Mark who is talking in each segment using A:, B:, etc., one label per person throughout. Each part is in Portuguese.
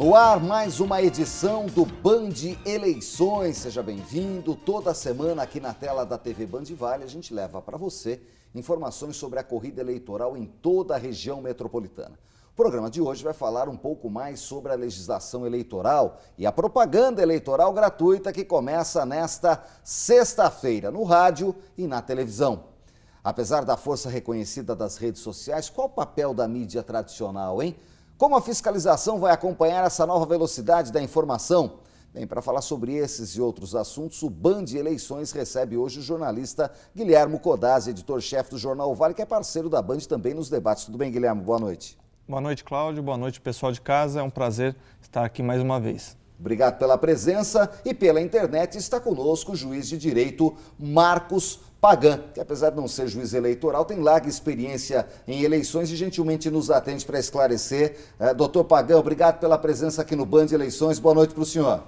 A: No ar, mais uma edição do Band Eleições. Seja bem-vindo. Toda semana aqui na tela da TV Band Vale, a gente leva para você informações sobre a corrida eleitoral em toda a região metropolitana. O programa de hoje vai falar um pouco mais sobre a legislação eleitoral e a propaganda eleitoral gratuita que começa nesta sexta-feira, no rádio e na televisão. Apesar da força reconhecida das redes sociais, qual o papel da mídia tradicional, hein? Como a fiscalização vai acompanhar essa nova velocidade da informação? Bem, para falar sobre esses e outros assuntos, o Band Eleições recebe hoje o jornalista Guilhermo Codazzi, editor-chefe do Jornal o Vale, que é parceiro da Band também nos debates. Tudo bem, Guilherme? Boa noite.
B: Boa noite, Cláudio. Boa noite, pessoal de casa. É um prazer estar aqui mais uma vez.
A: Obrigado pela presença e pela internet está conosco o juiz de direito Marcos Pagan, que apesar de não ser juiz eleitoral, tem larga experiência em eleições e gentilmente nos atende para esclarecer. Doutor Pagan, obrigado pela presença aqui no Band Eleições. Boa noite para o senhor.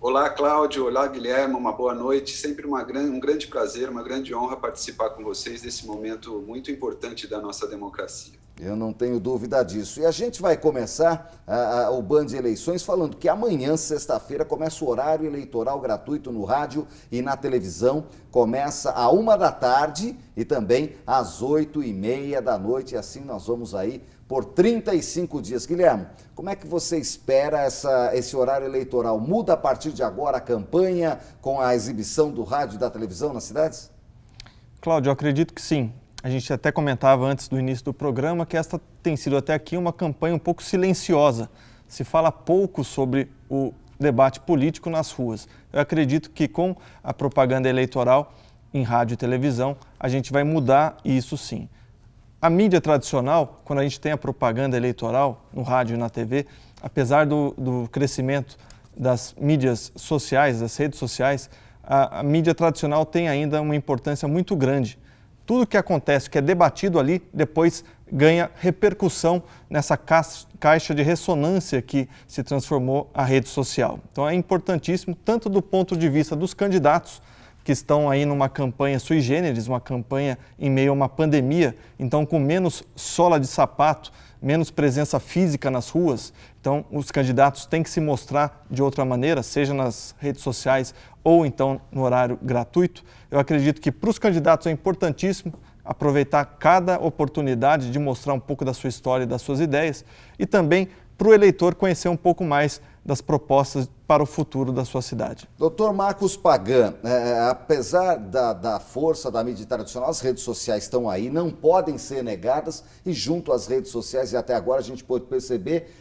C: Olá, Cláudio. Olá, Guilherme. Uma boa noite. Sempre um grande prazer, uma grande honra participar com vocês desse momento muito importante da nossa democracia.
A: Eu não tenho dúvida disso. E a gente vai começar o Band Eleições falando que amanhã, sexta-feira, começa o horário eleitoral gratuito no rádio e na televisão. Começa às 13h e também às 20h30. E assim nós vamos aí por 35 dias. Guilherme, como é que você espera esse horário eleitoral? Muda a partir de agora a campanha com a exibição do rádio e da televisão nas cidades?
B: Cláudio, eu acredito que sim. A gente até comentava antes do início do programa que esta tem sido até aqui uma campanha um pouco silenciosa. Se fala pouco sobre o debate político nas ruas. Eu acredito que com a propaganda eleitoral em rádio e televisão, a gente vai mudar isso sim. A mídia tradicional, quando a gente tem a propaganda eleitoral no rádio e na TV, apesar do crescimento das mídias sociais, das redes sociais, a mídia tradicional tem ainda uma importância muito grande. Tudo que acontece, que é debatido ali, depois ganha repercussão nessa caixa de ressonância que se transformou a rede social. Então é importantíssimo, tanto do ponto de vista dos candidatos, que estão aí numa campanha sui generis, uma campanha em meio a uma pandemia, então com menos sola de sapato, menos presença física nas ruas. Então os candidatos têm que se mostrar de outra maneira, seja nas redes sociais ou então no horário gratuito. Eu acredito que para os candidatos é importantíssimo aproveitar cada oportunidade de mostrar um pouco da sua história e das suas ideias e também para o eleitor conhecer um pouco mais das propostas para o futuro da sua cidade.
A: Doutor Marcos Pagan, apesar da força da mídia tradicional, as redes sociais estão aí, não podem ser negadas e junto às redes sociais, e até agora a gente pode perceber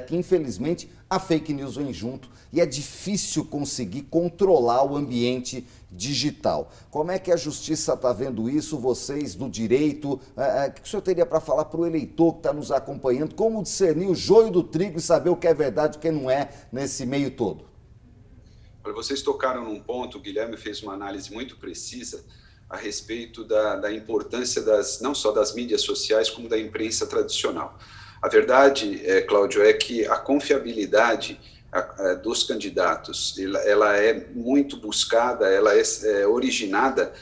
A: que infelizmente a fake news vem junto e é difícil conseguir controlar o ambiente digital. Como é que a justiça está vendo isso, vocês do direito? O que o senhor teria para falar para o eleitor que está nos acompanhando? Como discernir o joio do trigo e saber o que é verdade e o que não é nesse meio todo?
C: Olha, vocês tocaram num ponto, o Guilherme fez uma análise muito precisa a respeito da importância não só das mídias sociais, como da imprensa tradicional. A verdade, Cláudio, é que a confiabilidade dos candidatos, ela é muito buscada, ela é originada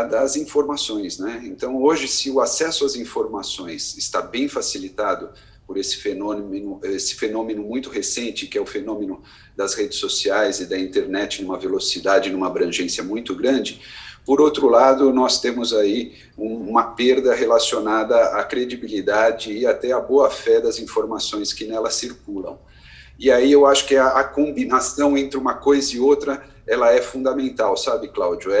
C: das informações, né? Então, hoje, se o acesso às informações está bem facilitado por esse fenômeno muito recente, que é o fenômeno das redes sociais e da internet numa velocidade, numa abrangência muito grande, por outro lado, nós temos aí uma perda relacionada à credibilidade e até à boa-fé das informações que nela circulam. E aí eu acho que a combinação entre uma coisa e outra, ela é fundamental, sabe, Cláudio?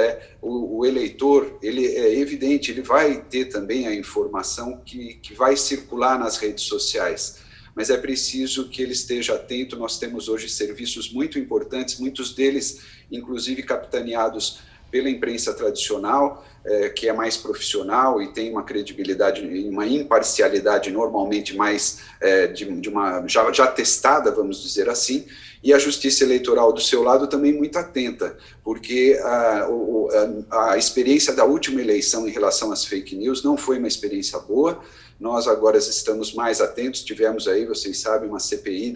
C: O eleitor, ele é evidente, ele vai ter também a informação que vai circular nas redes sociais, mas é preciso que ele esteja atento. Nós temos hoje serviços muito importantes, muitos deles, inclusive, capitaneados pela imprensa tradicional, que é mais profissional e tem uma credibilidade, uma imparcialidade normalmente mais já testada, vamos dizer assim, e a Justiça Eleitoral do seu lado também muito atenta, porque a experiência da última eleição em relação às fake news não foi uma experiência boa. Nós agora estamos mais atentos, tivemos aí, vocês sabem, uma CPI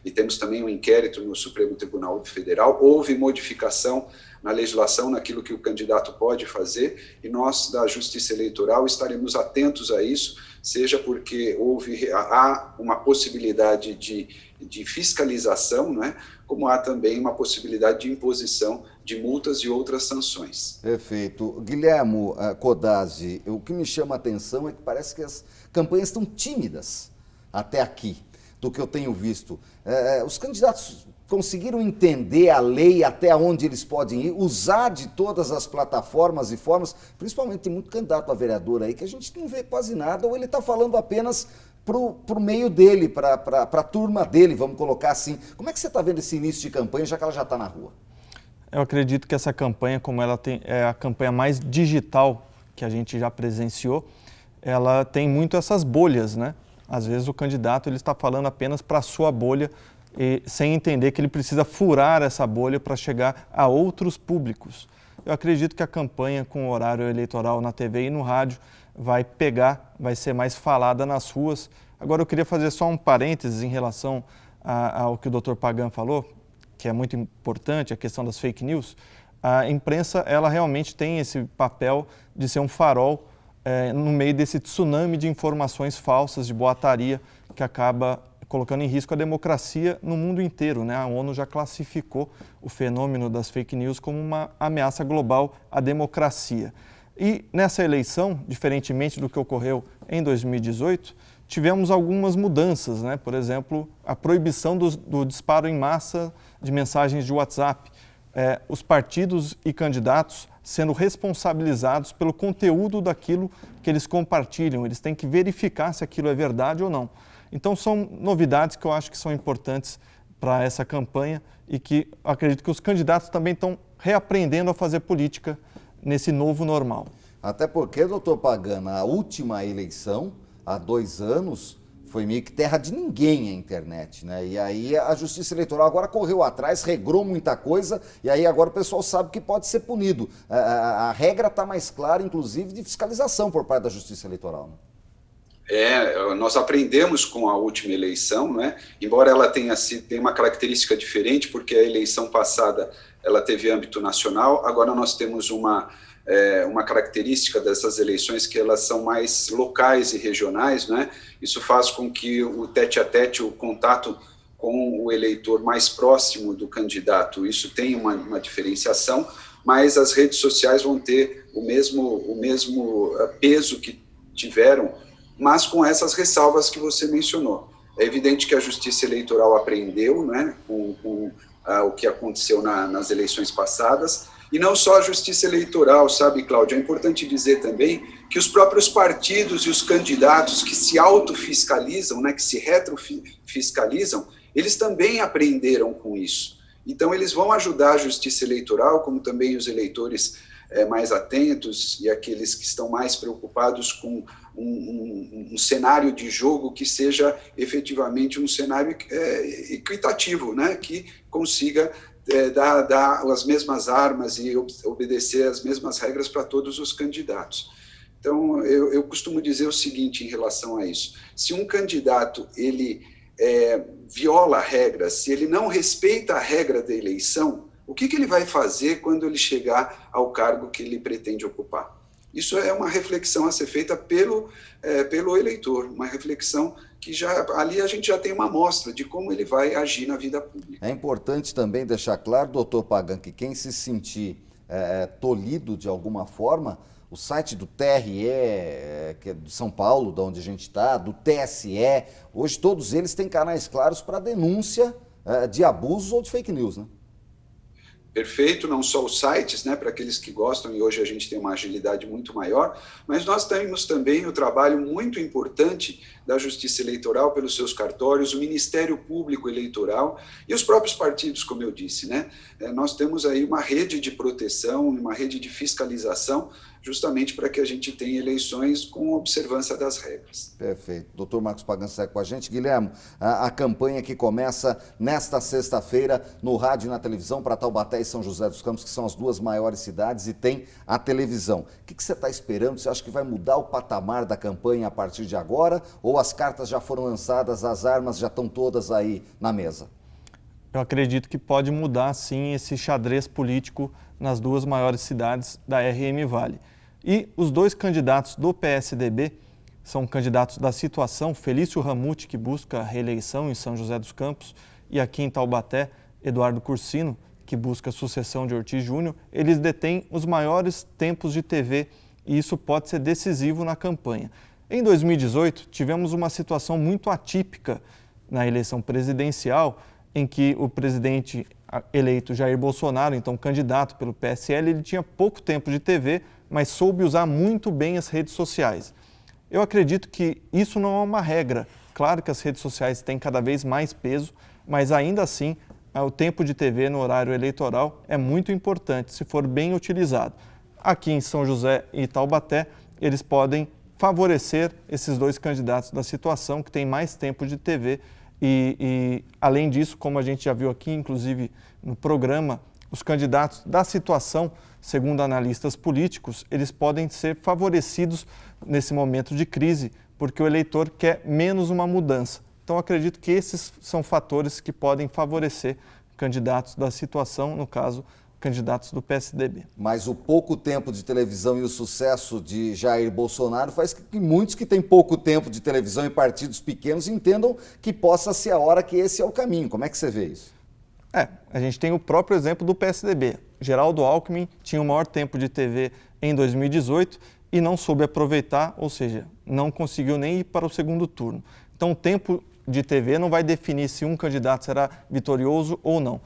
C: e temos também um inquérito no Supremo Tribunal Federal. Houve modificação na legislação, naquilo que o candidato pode fazer, e nós, da Justiça Eleitoral, estaremos atentos a isso, seja porque há uma possibilidade de fiscalização, né, como há também uma possibilidade de imposição de multas e outras sanções.
A: Perfeito. Guilherme Codazzi, o que me chama a atenção é que parece que as campanhas estão tímidas até aqui, do que eu tenho visto. Os candidatos conseguiram entender a lei, até onde eles podem ir, usar de todas as plataformas e formas, principalmente tem muito candidato a vereador aí que a gente não vê quase nada, ou ele está falando apenas para o meio dele, para a turma dele, vamos colocar assim. Como é que você está vendo esse início de campanha, já que ela já está na rua?
B: Eu acredito que essa campanha, como ela é a campanha mais digital que a gente já presenciou, ela tem muito essas bolhas, né? Às vezes o candidato ele está falando apenas para a sua bolha, sem entender que ele precisa furar essa bolha para chegar a outros públicos. Eu acredito que a campanha com o horário eleitoral na TV e no rádio vai pegar, vai ser mais falada nas ruas. Agora eu queria fazer só um parênteses em relação ao que o Dr. Pagan falou, que é muito importante, a questão das fake news. A imprensa, ela realmente tem esse papel de ser um farol no meio desse tsunami de informações falsas, de boataria, que acaba colocando em risco a democracia no mundo inteiro, né? A ONU já classificou o fenômeno das fake news como uma ameaça global à democracia. E nessa eleição, diferentemente do que ocorreu em 2018, tivemos algumas mudanças, né? Por exemplo, a proibição do disparo em massa de mensagens de WhatsApp. Os partidos e candidatos sendo responsabilizados pelo conteúdo daquilo que eles compartilham. Eles têm que verificar se aquilo é verdade ou não. Então, são novidades que eu acho que são importantes para essa campanha e que acredito que os candidatos também estão reaprendendo a fazer política nesse novo normal.
A: Até porque, doutor Pagana, a última eleição, há 2 anos, foi meio que terra de ninguém a internet, né? E aí a Justiça Eleitoral agora correu atrás, regrou muita coisa, e aí agora o pessoal sabe que pode ser punido. A regra está mais clara, inclusive, de fiscalização por parte da Justiça Eleitoral, né?
C: Nós aprendemos com a última eleição, né? Embora ela tenha uma característica diferente, porque a eleição passada ela teve âmbito nacional, agora nós temos uma característica dessas eleições que elas são mais locais e regionais, né? Isso faz com que o tete-a-tete, o contato com o eleitor mais próximo do candidato, isso tem uma diferenciação, mas as redes sociais vão ter o mesmo peso que tiveram, mas com essas ressalvas que você mencionou. É evidente que a Justiça Eleitoral aprendeu, né, com o que aconteceu nas eleições passadas, e não só a Justiça Eleitoral, sabe, Cláudio? É importante dizer também que os próprios partidos e os candidatos que se autofiscalizam, né, que se retrofiscalizam, eles também aprenderam com isso. Então, eles vão ajudar a Justiça Eleitoral, como também os eleitores mais atentos e aqueles que estão mais preocupados com um cenário de jogo que seja efetivamente um cenário equitativo, né, que consiga dar as mesmas armas e obedecer as mesmas regras para todos os candidatos. Então, eu costumo dizer o seguinte em relação a isso: se um candidato ele viola regras, se ele não respeita a regra da eleição, o que ele vai fazer quando ele chegar ao cargo que ele pretende ocupar? Isso é uma reflexão a ser feita pelo eleitor, uma reflexão que ali a gente já tem uma amostra de como ele vai agir na vida pública.
A: É importante também deixar claro, doutor Pagan, que quem se sentir tolhido de alguma forma, o site do TRE, que é de São Paulo, de onde a gente está, do TSE, hoje todos eles têm canais claros para denúncia de abusos ou de fake news, né?
C: Perfeito, não só os sites, né, para aqueles que gostam, e hoje a gente tem uma agilidade muito maior, mas nós temos também o trabalho muito importante da Justiça Eleitoral pelos seus cartórios, o Ministério Público Eleitoral e os próprios partidos, como eu disse, né? Nós temos aí uma rede de proteção, uma rede de fiscalização, justamente para que a gente tenha eleições com observância das regras.
A: Perfeito. Doutor Marcos Pagan segue com a gente. Guilherme, a campanha que começa nesta sexta-feira no rádio e na televisão para Taubaté e São José dos Campos, que são as 2 maiores cidades, e tem a televisão. O que você está esperando? Você acha que vai mudar o patamar da campanha a partir de agora? Ou as cartas já foram lançadas, as armas já estão todas aí na mesa?
B: Eu acredito que pode mudar, sim, esse xadrez político nas duas maiores cidades da RM Vale. E os dois candidatos do PSDB são candidatos da situação, Felício Ramute, que busca a reeleição em São José dos Campos, e aqui em Taubaté, Eduardo Cursino, que busca a sucessão de Ortiz Júnior. Eles detêm os maiores tempos de TV e isso pode ser decisivo na campanha. Em 2018, tivemos uma situação muito atípica na eleição presidencial, em que o presidente eleito Jair Bolsonaro, então candidato pelo PSL, ele tinha pouco tempo de TV, mas soube usar muito bem as redes sociais. Eu acredito que isso não é uma regra. Claro que as redes sociais têm cada vez mais peso, mas ainda assim o tempo de TV no horário eleitoral é muito importante, se for bem utilizado. Aqui em São José e Taubaté, eles podem favorecer esses dois candidatos da situação, que têm mais tempo de TV e além disso, como a gente já viu aqui, inclusive no programa, os candidatos da situação, segundo analistas políticos, eles podem ser favorecidos nesse momento de crise, porque o eleitor quer menos uma mudança. Então, acredito que esses são fatores que podem favorecer candidatos da situação, no caso, candidatos do PSDB.
A: Mas o pouco tempo de televisão e o sucesso de Jair Bolsonaro faz que muitos que têm pouco tempo de televisão e partidos pequenos entendam que possa ser a hora que esse é o caminho. Como é que você vê isso?
B: A gente tem o próprio exemplo do PSDB. Geraldo Alckmin tinha o maior tempo de TV em 2018 e não soube aproveitar, ou seja, não conseguiu nem ir para o segundo turno. Então, o tempo de TV não vai definir se um candidato será vitorioso ou não.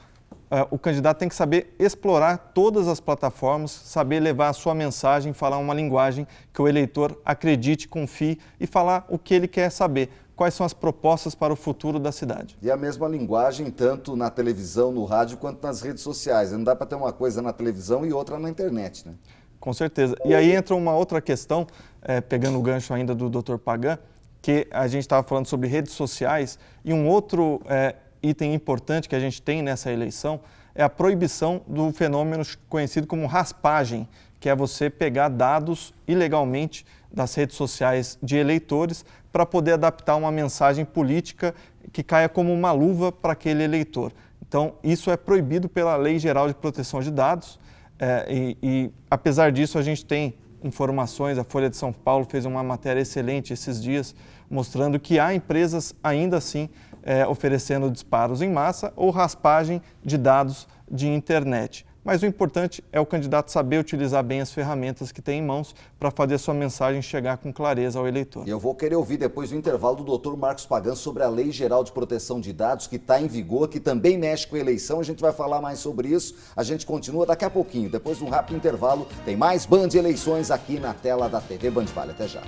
B: O candidato tem que saber explorar todas as plataformas, saber levar a sua mensagem, falar uma linguagem que o eleitor acredite, confie e falar o que ele quer saber, quais são as propostas para o futuro da cidade.
A: E a mesma linguagem tanto na televisão, no rádio, quanto nas redes sociais. Não dá para ter uma coisa na televisão e outra na internet, né?
B: Com certeza. E aí entra uma outra questão, pegando o gancho ainda do Dr. Pagan, que a gente estava falando sobre redes sociais, e um outro item importante que a gente tem nessa eleição é a proibição do fenômeno conhecido como raspagem, que é você pegar dados ilegalmente das redes sociais de eleitores para poder adaptar uma mensagem política que caia como uma luva para aquele eleitor. Então, isso é proibido pela Lei Geral de Proteção de Dados e apesar disso, a gente tem informações, a Folha de São Paulo fez uma matéria excelente esses dias, mostrando que há empresas ainda assim oferecendo disparos em massa ou raspagem de dados de internet. Mas o importante é o candidato saber utilizar bem as ferramentas que tem em mãos para fazer a sua mensagem chegar com clareza ao eleitor.
A: E eu vou querer ouvir depois do intervalo do Dr. Marcos Pagan sobre a Lei Geral de Proteção de Dados, que está em vigor, que também mexe com a eleição. A gente vai falar mais sobre isso. A gente continua daqui a pouquinho. Depois de um rápido intervalo, tem mais Band Eleições aqui na tela da TV Band Vale. Até já.